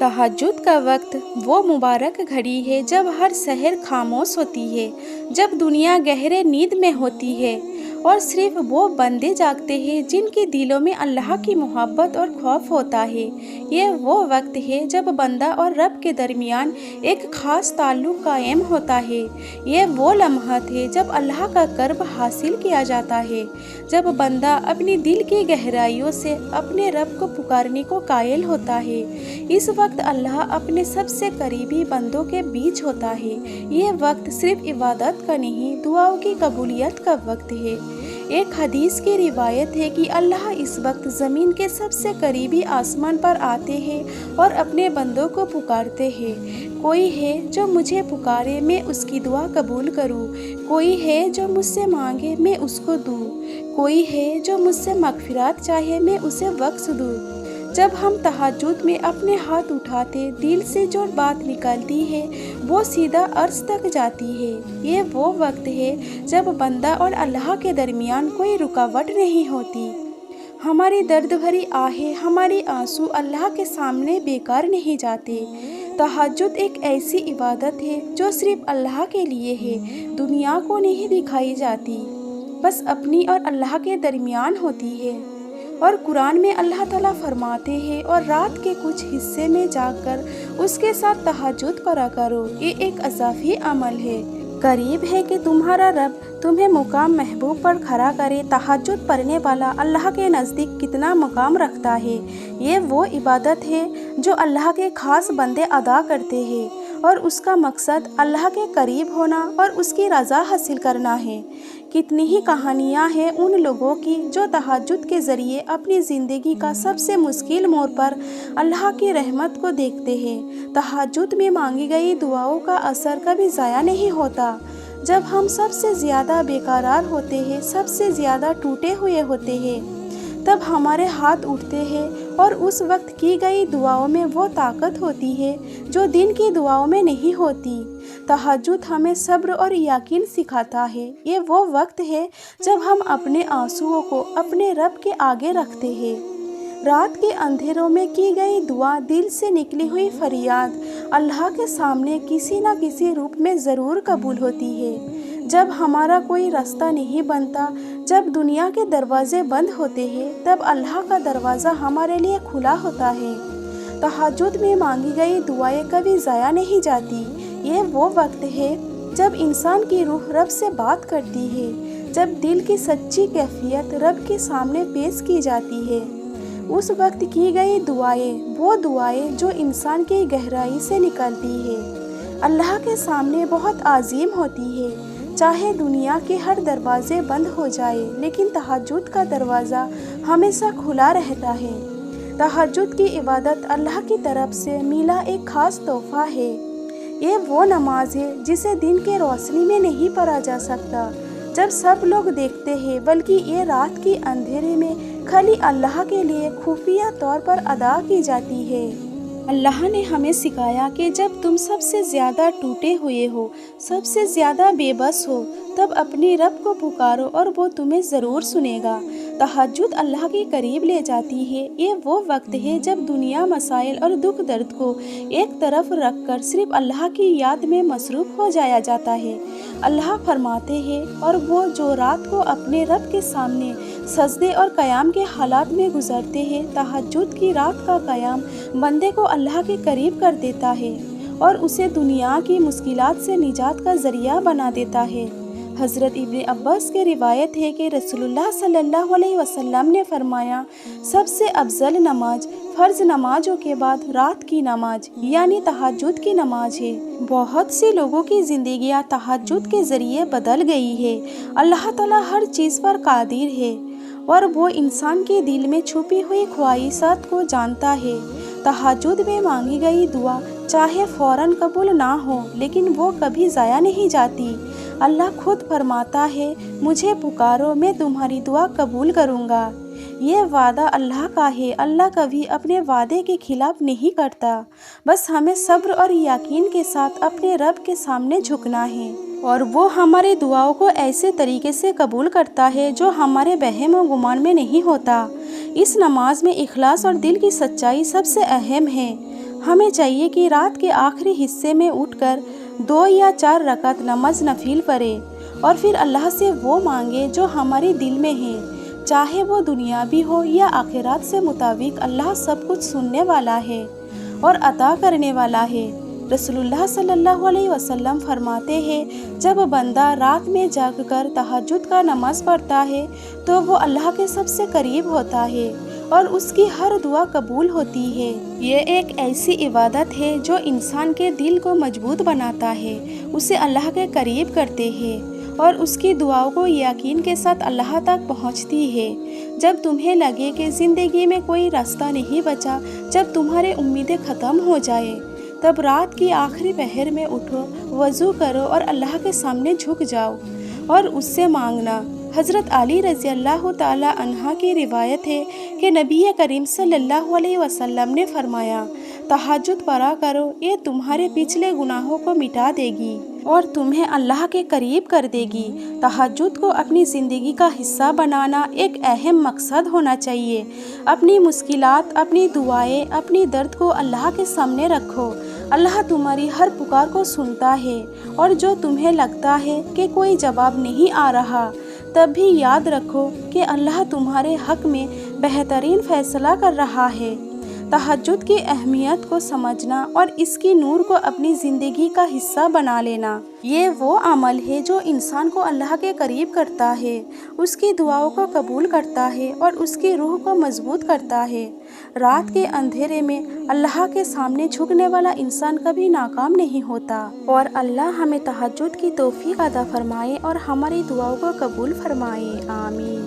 تہجد کا وقت وہ مبارک گھڑی ہے جب ہر شہر خاموش ہوتی ہے، جب دنیا گہرے نیند میں ہوتی ہے اور صرف وہ بندے جاگتے ہیں جن کے دلوں میں اللہ کی محبت اور خوف ہوتا ہے۔ یہ وہ وقت ہے جب بندہ اور رب کے درمیان ایک خاص تعلق قائم ہوتا ہے۔ یہ وہ لمحات ہے جب اللہ کا قرب حاصل کیا جاتا ہے، جب بندہ اپنی دل کی گہرائیوں سے اپنے رب کو پکارنے کو قائل ہوتا ہے۔ اس وقت اللہ اپنے سب سے قریبی بندوں کے بیچ ہوتا ہے۔ یہ وقت صرف عبادت کا نہیں، دعاؤں کی قبولیت کا وقت ہے۔ ایک حدیث کی روایت ہے کہ اللہ اس وقت زمین کے سب سے قریبی آسمان پر آتے ہیں اور اپنے بندوں کو پکارتے ہیں۔ کوئی ہے جو مجھے پکارے، میں اس کی دعا قبول کروں۔ کوئی ہے جو مجھ سے مانگے، میں اس کو دوں۔ کوئی ہے جو مجھ سے مغفرت چاہے، میں اسے بخش دوں۔ جب ہم تہجد میں اپنے ہاتھ اٹھاتے، دل سے جو بات نکلتی ہے وہ سیدھا عرش تک جاتی ہے۔ یہ وہ وقت ہے جب بندہ اور اللہ کے درمیان کوئی رکاوٹ نہیں ہوتی۔ ہماری درد بھری آہیں، ہماری آنسو اللہ کے سامنے بیکار نہیں جاتے۔ تہجد ایک ایسی عبادت ہے جو صرف اللہ کے لیے ہے، دنیا کو نہیں دکھائی جاتی، بس اپنی اور اللہ کے درمیان ہوتی ہے۔ اور قرآن میں اللہ تعالیٰ فرماتے ہیں، اور رات کے کچھ حصے میں جاگ کر اس کے ساتھ تہجد پڑھا کرو، یہ ایک اضافی عمل ہے۔ قریب ہے کہ تمہارا رب تمہیں مقام محبوب پر کھڑا کرے۔ تہجد پڑھنے والا اللہ کے نزدیک کتنا مقام رکھتا ہے۔ یہ وہ عبادت ہے جو اللہ کے خاص بندے ادا کرتے ہیں، اور اس کا مقصد اللہ کے قریب ہونا اور اس کی رضا حاصل کرنا ہے۔ کتنی ہی کہانیاں ہیں ان لوگوں کی جو تہجد کے ذریعے اپنی زندگی کا سب سے مشکل موڑ پر اللہ کی رحمت کو دیکھتے ہیں۔ تہجد میں مانگی گئی دعاؤں کا اثر کبھی ضائع نہیں ہوتا۔ جب ہم سب سے زیادہ بے قرار ہوتے ہیں، سب سے زیادہ ٹوٹے ہوئے ہوتے ہیں، تب ہمارے ہاتھ اٹھتے ہیں، اور اس وقت کی گئی دعاؤں میں وہ طاقت ہوتی ہے جو دن کی دعاؤں میں نہیں ہوتی۔ تہجد ہمیں صبر اور یقین سکھاتا ہے۔ یہ وہ وقت ہے جب ہم اپنے آنسوؤں کو اپنے رب کے آگے رکھتے ہیں۔ رات کے اندھیروں میں کی گئی دعا، دل سے نکلی ہوئی فریاد اللہ کے سامنے کسی نہ کسی روپ میں ضرور قبول ہوتی ہے۔ جب ہمارا کوئی راستہ نہیں بنتا، جب دنیا کے دروازے بند ہوتے ہیں، تب اللہ کا دروازہ ہمارے لیے کھلا ہوتا ہے۔ تہجد میں مانگی گئی دعائیں کبھی ضائع نہیں جاتی۔ یہ وہ وقت ہے جب انسان کی روح رب سے بات کرتی ہے، جب دل کی سچی کیفیت رب کے سامنے پیش کی جاتی ہے۔ اس وقت کی گئی دعائیں، وہ دعائیں جو انسان کی گہرائی سے نکلتی ہے، اللہ کے سامنے بہت عظیم ہوتی ہے۔ چاہے دنیا کے ہر دروازے بند ہو جائے، لیکن تہجد کا دروازہ ہمیشہ کھلا رہتا ہے۔ تہجد کی عبادت اللہ کی طرف سے ملا ایک خاص تحفہ ہے۔ یہ وہ نماز ہے جسے دن کے روشنی میں نہیں پڑھا جا سکتا، جب سب لوگ دیکھتے ہیں، بلکہ یہ رات کی اندھیرے میں خالی اللہ کے لیے خفیہ طور پر ادا کی جاتی ہے۔ اللہ نے ہمیں سکھایا کہ جب تم سب سے زیادہ ٹوٹے ہوئے ہو، سب سے زیادہ بے بس ہو، تب اپنی رب کو پکارو اور وہ تمہیں ضرور سنے گا۔ تہجد اللہ کے قریب لے جاتی ہے۔ یہ وہ وقت ہے جب دنیا، مسائل اور دکھ درد کو ایک طرف رکھ کر صرف اللہ کی یاد میں مصروف ہو جایا جاتا ہے۔ اللہ فرماتے ہیں، اور وہ جو رات کو اپنے رب کے سامنے سجدے اور قیام کے حالات میں گزرتے ہیں، تہجد کی رات کا قیام بندے کو اللہ کے قریب کر دیتا ہے اور اسے دنیا کی مشکلات سے نجات کا ذریعہ بنا دیتا ہے۔ حضرت ابن عباس کی روایت ہے کہ رسول اللہ صلی اللہ علیہ وسلم نے فرمایا، سب سے افضل نماز فرض نمازوں کے بعد رات کی نماز یعنی تہجد کی نماز ہے۔ بہت سی لوگوں کی زندگیاں تہجد کے ذریعے بدل گئی ہے۔ اللہ تعالیٰ ہر چیز پر قادر ہے، اور وہ انسان کے دل میں چھپی ہوئی خواہشات کو جانتا ہے۔ تہجد میں مانگی گئی دعا چاہے فوراً قبول نہ ہو، لیکن وہ کبھی ضائع نہیں جاتی۔ اللہ خود فرماتا ہے، مجھے پکارو، میں تمہاری دعا قبول کروں گا۔ یہ وعدہ اللہ کا ہے۔ اللہ کبھی اپنے وعدے کے خلاف نہیں کرتا، بس ہمیں صبر اور یقین کے ساتھ اپنے رب کے سامنے جھکنا ہے، اور وہ ہماری دعاؤں کو ایسے طریقے سے قبول کرتا ہے جو ہمارے وہم و گمان میں نہیں ہوتا۔ اس نماز میں اخلاص اور دل کی سچائی سب سے اہم ہے۔ ہمیں چاہیے کہ رات کے آخری حصے میں اٹھ کر 2 یا 4 رکعت نماز نفل پڑھیں اور پھر اللہ سے وہ مانگے جو ہمارے دل میں ہے، چاہے وہ دنیاوی ہو یا آخرات سے مطابق۔ اللہ سب کچھ سننے والا ہے اور عطا کرنے والا ہے۔ رسول اللہ صلی اللہ علیہ وسلم فرماتے ہیں، جب بندہ رات میں جاگ کر تہجد کا نماز پڑھتا ہے تو وہ اللہ کے سب سے قریب ہوتا ہے اور اس کی ہر دعا قبول ہوتی ہے۔ یہ ایک ایسی عبادت ہے جو انسان کے دل کو مضبوط بناتا ہے، اسے اللہ کے قریب کرتے ہیں اور اس کی دعاؤں کو یقین کے ساتھ اللہ تک پہنچتی ہے۔ جب تمہیں لگے کہ زندگی میں کوئی راستہ نہیں بچا، جب تمہاری امیدیں ختم ہو جائے، تب رات کی آخری پہر میں اٹھو، وضو کرو اور اللہ کے سامنے جھک جاؤ اور اس سے مانگنا۔ حضرت علی رضی اللہ تعالیٰ عنہ کی روایت ہے کہ نبی کریم صلی اللہ علیہ وسلم نے فرمایا، تہجد پڑھا کرو، یہ تمہارے پچھلے گناہوں کو مٹا دے گی اور تمہیں اللہ کے قریب کر دے گی۔ تہجد کو اپنی زندگی کا حصہ بنانا ایک اہم مقصد ہونا چاہیے۔ اپنی مشکلات، اپنی دعائیں، اپنی درد کو اللہ کے سامنے رکھو۔ اللہ تمہاری ہر پکار کو سنتا ہے، اور جو تمہیں لگتا ہے کہ کوئی جواب نہیں آ رہا، تب بھی یاد رکھو کہ اللہ تمہارے حق میں بہترین فیصلہ کر رہا ہے۔ تہجد کی اہمیت کو سمجھنا اور اس کی نور کو اپنی زندگی کا حصہ بنا لینا، یہ وہ عمل ہے جو انسان کو اللہ کے قریب کرتا ہے، اس کی دعاؤں کو قبول کرتا ہے اور اس کی روح کو مضبوط کرتا ہے۔ رات کے اندھیرے میں اللہ کے سامنے جھکنے والا انسان کبھی ناکام نہیں ہوتا، اور اللہ ہمیں تہجد کی توفیق عطا فرمائے اور ہماری دعاؤں کو قبول فرمائے، آمین۔